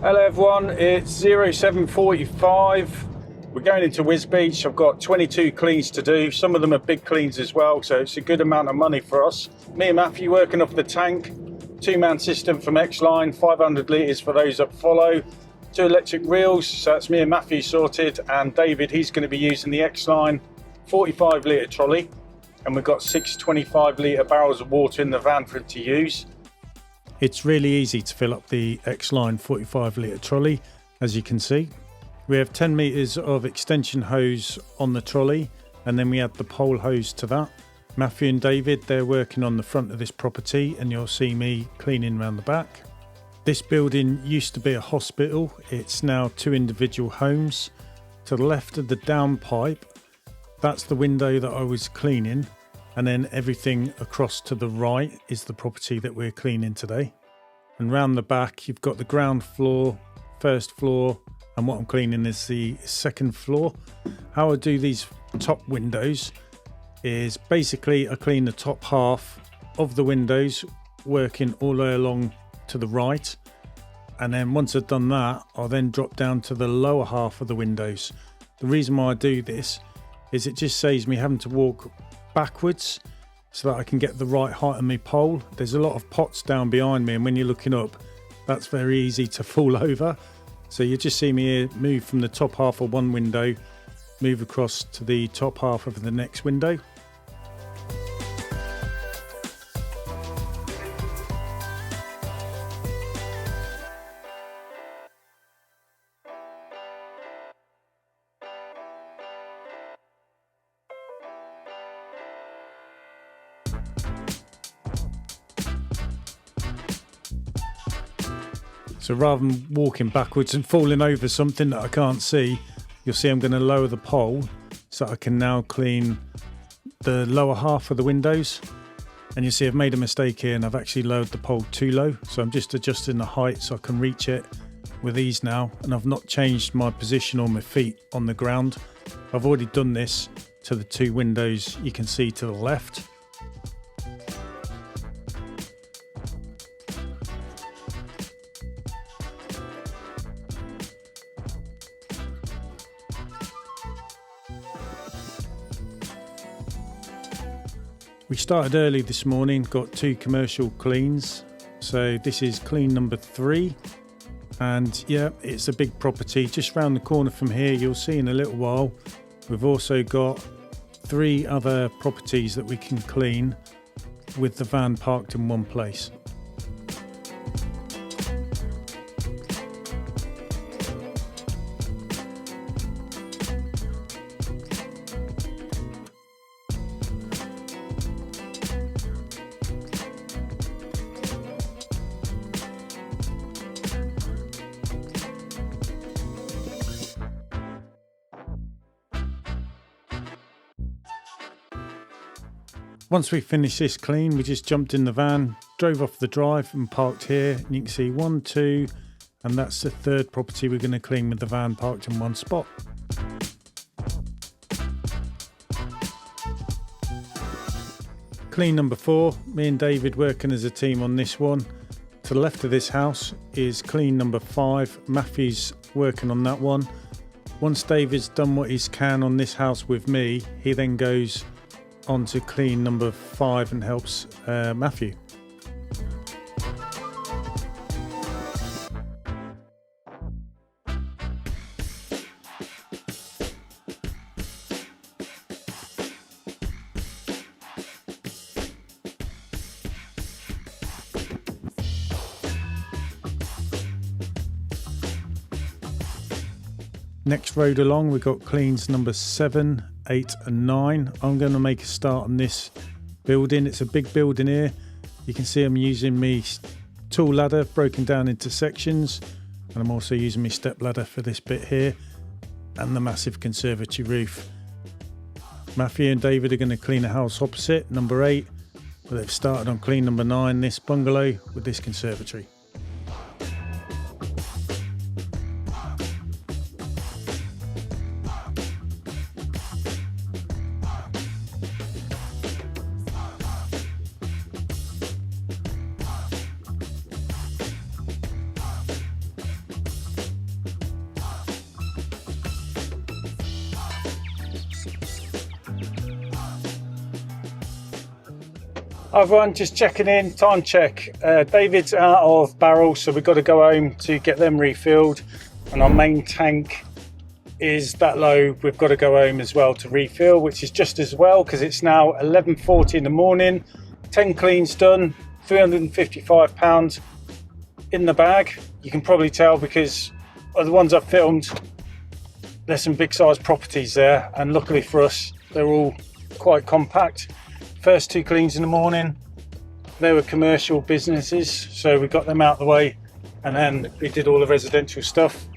Hello everyone, it's 07:45. We're going into Whiz Beach. I've got 22 cleans to do. Some of them are big cleans as well, so it's a good amount of money for us. Me and Matthew working off the tank, two-man system from X-Line, 500 litres for those that follow. 2 electric reels, so that's me and Matthew sorted, and David, he's going to be using the X-Line 45 litre trolley, and we've got 6 25 litre barrels of water in the van for him to use. It's really easy to fill up the X-Line 45 litre trolley, as you can see. We have 10 metres of extension hose on the trolley, and then we add the pole hose to that. Matthew and David, they're working on the front of this property, and you'll see me cleaning around the back. This building used to be a hospital. It's now 2 individual homes. To the left of the downpipe, that's the window that I was cleaning. And then everything across to the right is the property that we're cleaning today. And round the back, you've got the ground floor, first floor, and what I'm cleaning is the second floor. How I do these top windows is basically I clean the top half of the windows, working all the way along to the right. And then once I've done that, I'll then drop down to the lower half of the windows. The reason why I do this is it just saves me having to walk backwards so that I can get the right height on my pole. There's a lot of pots down behind me, and when you're looking up, that's very easy to fall over. So you just see me here move from the top half of one window, move across to the top half of the next window. So rather than walking backwards and falling over something that I can't see, you'll see I'm going to lower the pole so I can now clean the lower half of the windows. And you see I've made a mistake here and I've actually lowered the pole too low. So I'm just adjusting the height so I can reach it with ease now. And I've not changed my position or my feet on the ground. I've already done this to the 2 windows you can see to the left. We started early this morning, got 2 commercial cleans. So this is clean number 3. And yeah, it's a big property. Just round the corner from here, you'll see in a little while, we've also got 3 other properties that we can clean with the van parked in one place. Once we finished this clean, we just jumped in the van, drove off the drive and parked here. And you can see 1, 2, and that's the 3rd property we're going to clean with the van parked in one spot. Clean number 4, me and David working as a team on this one. To the left of this house is clean number 5, Matthew's working on that one. Once David's done what he can on this house with me, he then goes on to clean number 5 and helps Matthew. Next road along, we've got cleans number 7, 8 and 9. I'm going to make a start on this building. It's a big building here. You can see I'm using my tool ladder broken down into sections, and I'm also using my step ladder for this bit here and the massive conservatory roof. Matthew and David are going to clean a house opposite, number 8, but they've started on clean number 9, this bungalow with this conservatory. Hi everyone, just checking in, time check. David's out of barrels, so we've got to go home to get them refilled. And our main tank is that low. We've got to go home as well to refill, which is just as well because it's now 11:40 in the morning. 10 cleans done, £355 in the bag. You can probably tell because of the ones I've filmed, there's some big size properties there, and luckily for us, they're all quite compact. First 2 cleans in the morning, they were commercial businesses, so we got them out of the way, and then we did all the residential stuff.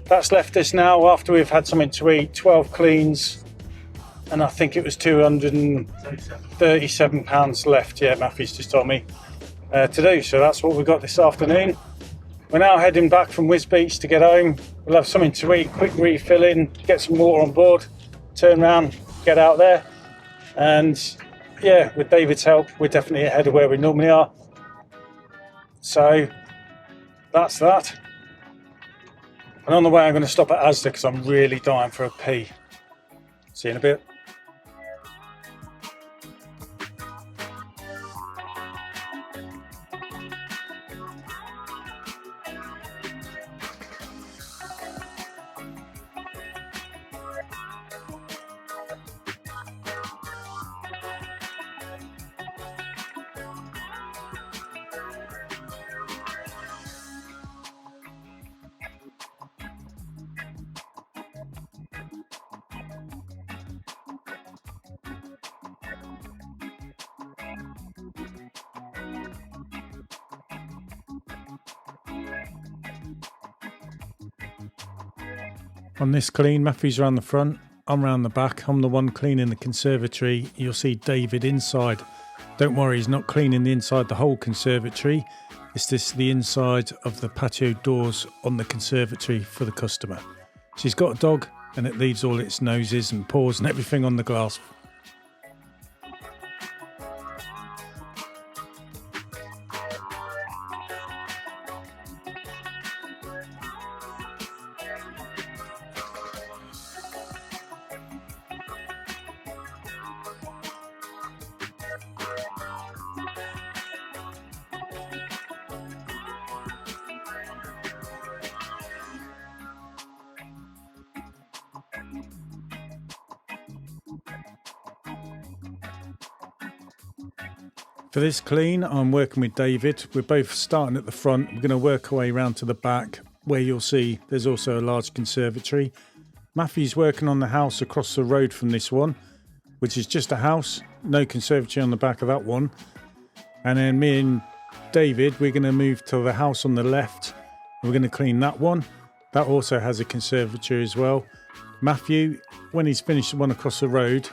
That's left us now, after we've had something to eat, 12 cleans, and I think it was £237 left. Yeah, Matthew's just told me to do. So that's what we got this afternoon. We're now heading back from Wisbeach to get home. We'll have something to eat, quick refilling, get some water on board, turn around, get out there, and yeah, with David's help, we're definitely ahead of where we normally are. So that's that. And on the way, I'm going to stop at Asda because I'm really dying for a pee. See you in a bit. On this clean, Matthew's around the front, I'm around the back. I'm the one cleaning the conservatory. You'll see David inside. Don't worry, he's not cleaning the inside the whole conservatory. It's just the inside of the patio doors on the conservatory for the customer. She's got a dog and it leaves all its noses and paws and everything on the glass. For this clean, I'm working with David. We're both starting at the front. We're going to work our way around to the back where you'll see there's also a large conservatory. Matthew's working on the house across the road from this one, which is just a house, no conservatory on the back of that one. And then me and David, we're going to move to the house on the left. We're going to clean that one. That also has a conservatory as well. Matthew, when he's finished the one across the road,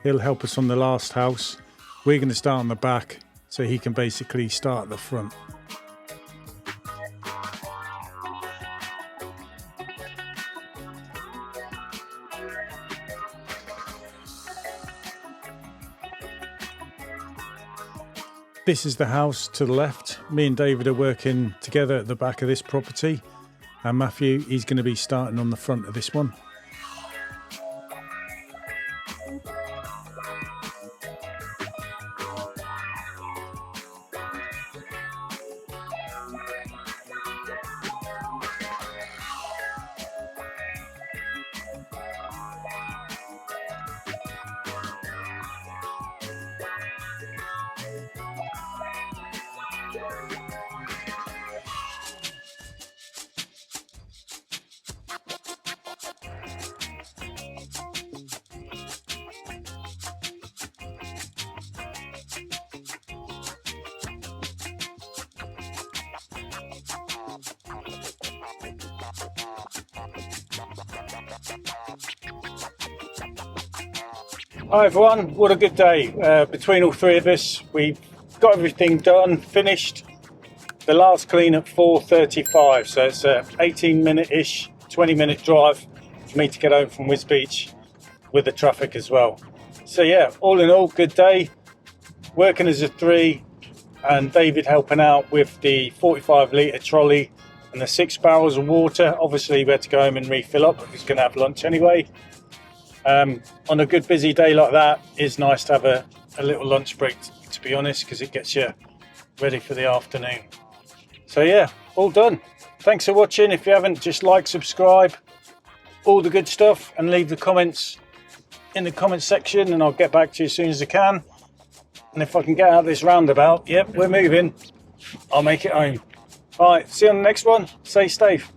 he'll help us on the last house. We're going to start on the back so he can basically start at the front. This is the house to the left. Me and David are working together at the back of this property, and Matthew, he's going to be starting on the front of this one. Hi everyone, what a good day. Between all three of us, we've got everything done, finished. The last clean at 4:35, so it's a 18-minute-ish, 20-minute drive for me to get home from Wisbeach with the traffic as well. So yeah, all in all, good day. Working as a three, and David helping out with the 45-litre trolley and the 6 barrels of water. Obviously, we had to go home and refill up, but he's going to have lunch anyway. On a good busy day like that, it's nice to have a little lunch break to be honest, because it gets you ready for the afternoon. So yeah, all done. Thanks for watching. If you haven't, just like, subscribe, all the good stuff, and leave the comments in the comment section, and I'll get back to you as soon as I can. And if I can get out of this roundabout, yep, we're moving, I'll make it home. All right, see you on the next one. Stay safe.